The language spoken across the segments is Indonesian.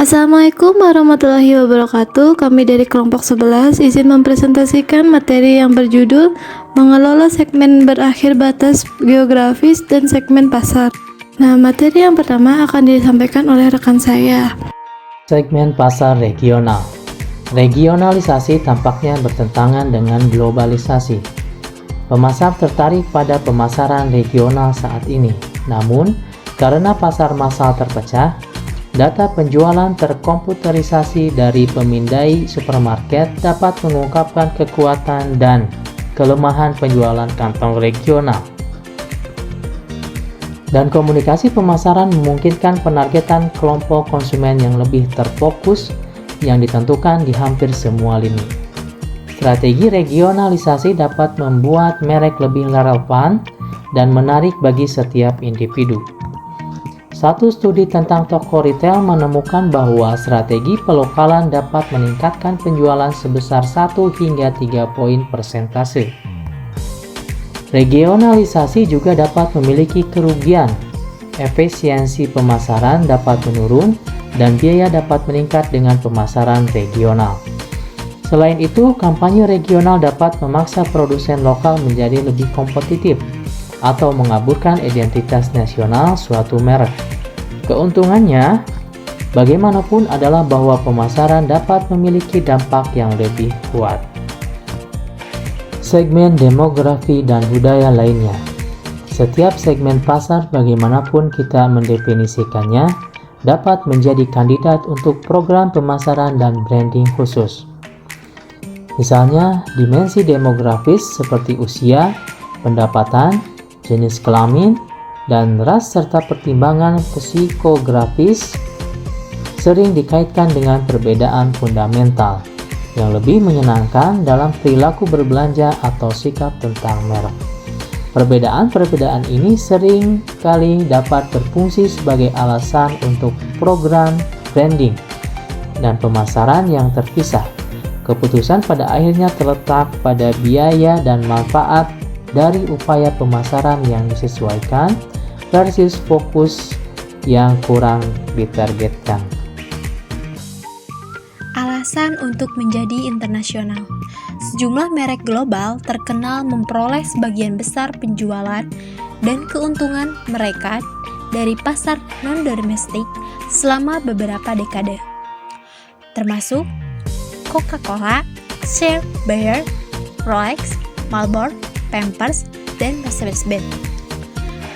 Assalamualaikum warahmatullahi wabarakatuh. Kami dari kelompok 11 izin mempresentasikan materi yang berjudul mengelola segmen berakhir batas geografis dan segmen pasar. Nah, materi yang pertama akan disampaikan oleh rekan saya. Segmen pasar regional. Regionalisasi tampaknya bertentangan dengan globalisasi. Pemasar tertarik pada pemasaran regional saat ini. Namun, karena pasar massal terpecah, data penjualan terkomputerisasi dari pemindai supermarket dapat mengungkapkan kekuatan dan kelemahan penjualan kantong regional. Dan komunikasi pemasaran memungkinkan penargetan kelompok konsumen yang lebih terfokus yang ditentukan di hampir semua lini. Strategi regionalisasi dapat membuat merek lebih relevan dan menarik bagi setiap individu. Satu studi tentang toko retail menemukan bahwa strategi pelokalan dapat meningkatkan penjualan sebesar 1 hingga 3 poin persentase. Regionalisasi juga dapat memiliki kerugian. Efisiensi pemasaran dapat menurun dan biaya dapat meningkat dengan pemasaran regional. Selain itu, kampanye regional dapat memaksa produsen lokal menjadi lebih kompetitif atau mengaburkan identitas nasional suatu merek. Keuntungannya, bagaimanapun adalah bahwa pemasaran dapat memiliki dampak yang lebih kuat. Segmen demografi dan budaya lainnya. Setiap segmen pasar, bagaimanapun kita mendefinisikannya, dapat menjadi kandidat untuk program pemasaran dan branding khusus. Misalnya, dimensi demografis seperti usia, pendapatan, jenis kelamin, dan ras serta pertimbangan psikografis sering dikaitkan dengan perbedaan fundamental yang lebih menyenangkan dalam perilaku berbelanja atau sikap tentang merek. Perbedaan-perbedaan ini sering kali dapat berfungsi sebagai alasan untuk program branding dan pemasaran yang terpisah. Keputusan pada akhirnya terletak pada biaya dan manfaat dari upaya pemasaran yang disesuaikan versus fokus yang kurang ditargetkan. Alasan untuk menjadi internasional. Sejumlah merek global terkenal memperoleh sebagian besar penjualan dan keuntungan mereka dari pasar non-domestik selama beberapa dekade, termasuk Coca-Cola, Cher, Bayer, Rolex, Marlboro, Pampers, dan Mercedes-Benz.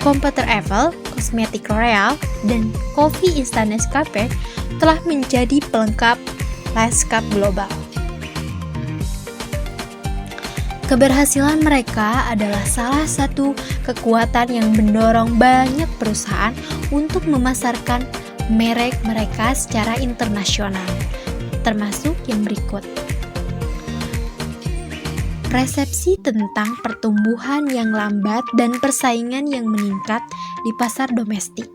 Komputer Apple, kosmetik L'Oreal, dan kopi instan Nescafe telah menjadi pelengkap lanskap global. Keberhasilan mereka adalah salah satu kekuatan yang mendorong banyak perusahaan untuk memasarkan merek mereka secara internasional, termasuk yang berikut. Persepsi tentang pertumbuhan yang lambat dan persaingan yang meningkat di pasar domestik.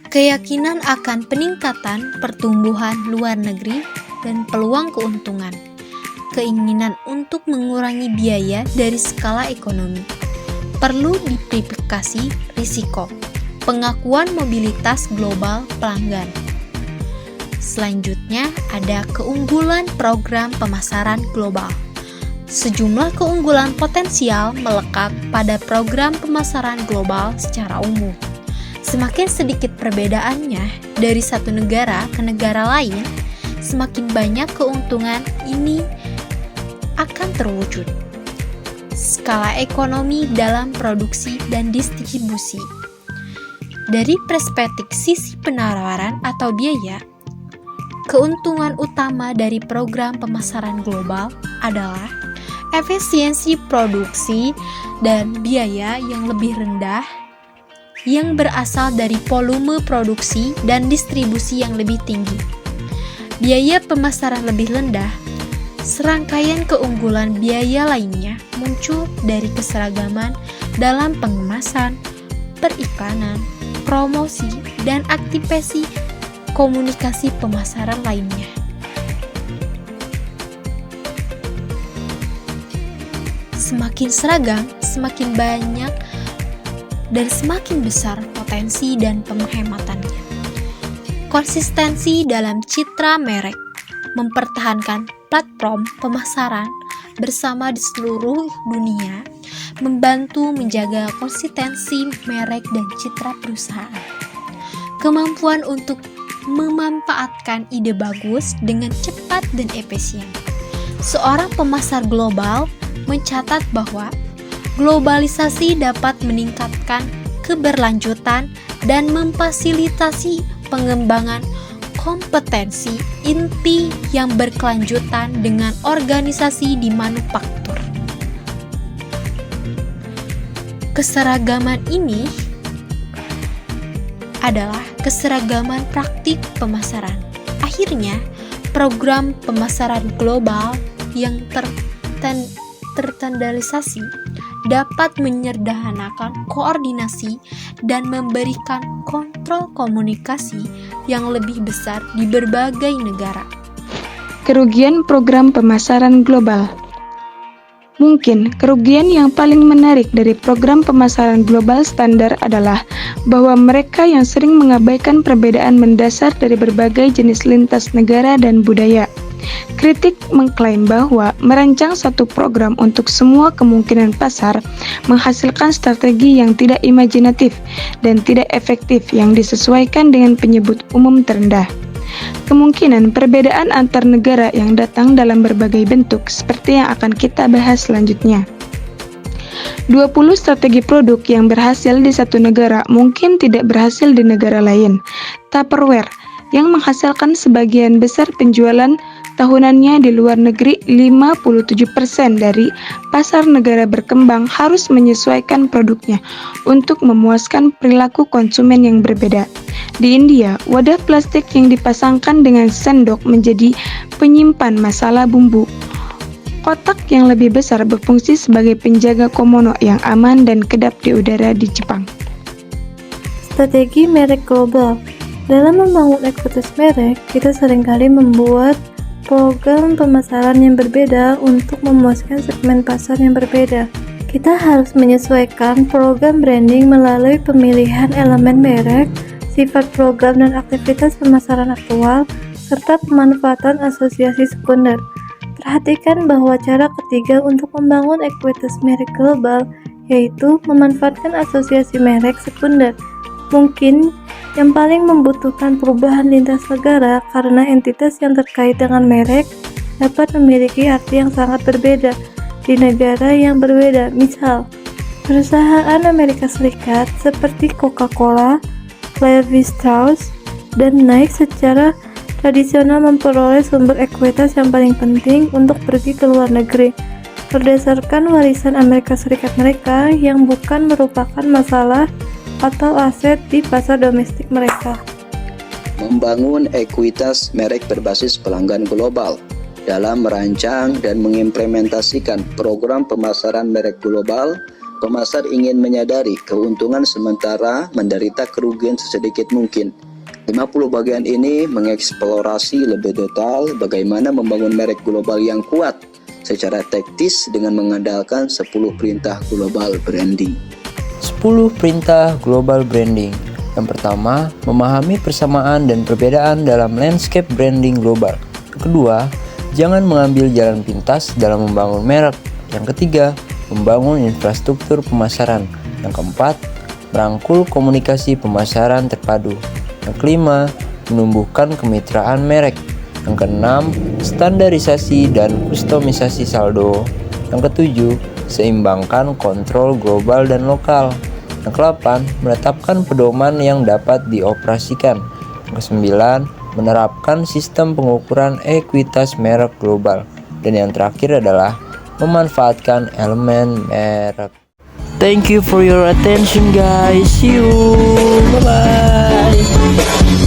Keyakinan akan peningkatan pertumbuhan luar negeri dan peluang keuntungan. Keinginan untuk mengurangi biaya dari skala ekonomi. Perlu diversifikasi risiko. Pengakuan mobilitas global pelanggan. Selanjutnya ada keunggulan program pemasaran global. Sejumlah keunggulan potensial melekat pada program pemasaran global secara umum. Semakin sedikit perbedaannya dari satu negara ke negara lain, semakin banyak keuntungan ini akan terwujud. Skala ekonomi dalam produksi dan distribusi. Dari perspektif sisi penawaran atau biaya, keuntungan utama dari program pemasaran global adalah efisiensi produksi dan biaya yang lebih rendah yang berasal dari volume produksi dan distribusi yang lebih tinggi. Biaya pemasaran lebih rendah. Serangkaian keunggulan biaya lainnya muncul dari keseragaman dalam pengemasan, periklanan, promosi, dan aktivasi komunikasi pemasaran lainnya. Semakin seragam, semakin banyak dan semakin besar potensi dan penghematannya. konsistensi dalam citra merek, mempertahankan platform pemasaran bersama di seluruh dunia, membantu menjaga konsistensi merek dan citra perusahaan. Kemampuan untuk memanfaatkan ide bagus dengan cepat dan efisien. Seorang pemasar global mencatat bahwa globalisasi dapat meningkatkan keberlanjutan dan memfasilitasi pengembangan kompetensi inti yang berkelanjutan dengan organisasi di manufaktur. Keseragaman ini adalah keseragaman praktik pemasaran. Akhirnya, program pemasaran global yang terstandarisasi dapat menyederhanakan koordinasi dan memberikan kontrol komunikasi yang lebih besar di berbagai negara. Kerugian program pemasaran global. Mungkin kerugian yang paling menarik dari program pemasaran global standar adalah bahwa mereka yang sering mengabaikan perbedaan mendasar dari berbagai jenis lintas negara dan budaya. Kritik mengklaim bahwa merancang satu program untuk semua kemungkinan pasar menghasilkan strategi yang tidak imajinatif dan tidak efektif yang disesuaikan dengan penyebut umum terendah. Kemungkinan perbedaan antar negara yang datang dalam berbagai bentuk seperti yang akan kita bahas selanjutnya. 20 strategi produk yang berhasil di satu negara mungkin tidak berhasil di negara lain. Tupperware yang menghasilkan sebagian besar penjualan tahunannya di luar negeri, 57% dari pasar negara berkembang harus menyesuaikan produknya untuk memuaskan perilaku konsumen yang berbeda. Di India, wadah plastik yang dipasangkan dengan sendok menjadi penyimpan masalah bumbu. Kotak yang lebih besar berfungsi sebagai penjaga komodo yang aman dan kedap di udara di Jepang. Strategi merek global. Dalam membangun ekuitas merek, kita seringkali membuat program pemasaran yang berbeda untuk memuaskan segmen pasar yang berbeda. Kita harus menyesuaikan program branding melalui pemilihan elemen merek, sifat program dan aktivitas pemasaran aktual, serta pemanfaatan asosiasi sekunder. Perhatikan bahwa cara ketiga untuk membangun ekuitas merek global yaitu memanfaatkan asosiasi merek sekunder. Mungkin yang paling membutuhkan perubahan lintas negara karena entitas yang terkait dengan merek dapat memiliki arti yang sangat berbeda di negara yang berbeda. Misal, perusahaan Amerika Serikat seperti Coca-Cola, Levi Strauss, dan Nike secara tradisional memperoleh sumber ekuitas yang paling penting untuk pergi ke luar negeri berdasarkan warisan Amerika Serikat mereka yang bukan merupakan masalah atau aset di pasar domestik mereka. Membangun ekuitas merek berbasis pelanggan global. Dalam merancang dan mengimplementasikan program pemasaran merek global, pemasar ingin menyadari keuntungan sementara menderita kerugian sesedikit mungkin. 50 bagian ini mengeksplorasi lebih detail bagaimana membangun merek global yang kuat secara taktis dengan mengandalkan 10 perintah global branding. 10 perintah global branding. Yang pertama, memahami persamaan dan perbedaan dalam landscape branding global. Yang kedua, jangan mengambil jalan pintas dalam membangun merek. Yang ketiga, membangun infrastruktur pemasaran. Yang keempat, merangkul komunikasi pemasaran terpadu. Yang kelima, menumbuhkan kemitraan merek. Yang keenam, standarisasi dan kustomisasi saldo. Yang ketujuh, seimbangkan kontrol global dan lokal. Yang ke-8, menetapkan pedoman yang dapat dioperasikan. Yang ke-9, menerapkan sistem pengukuran ekuitas merek global. Dan yang terakhir adalah memanfaatkan elemen merek. Thank you for your attention guys. See you. Bye bye.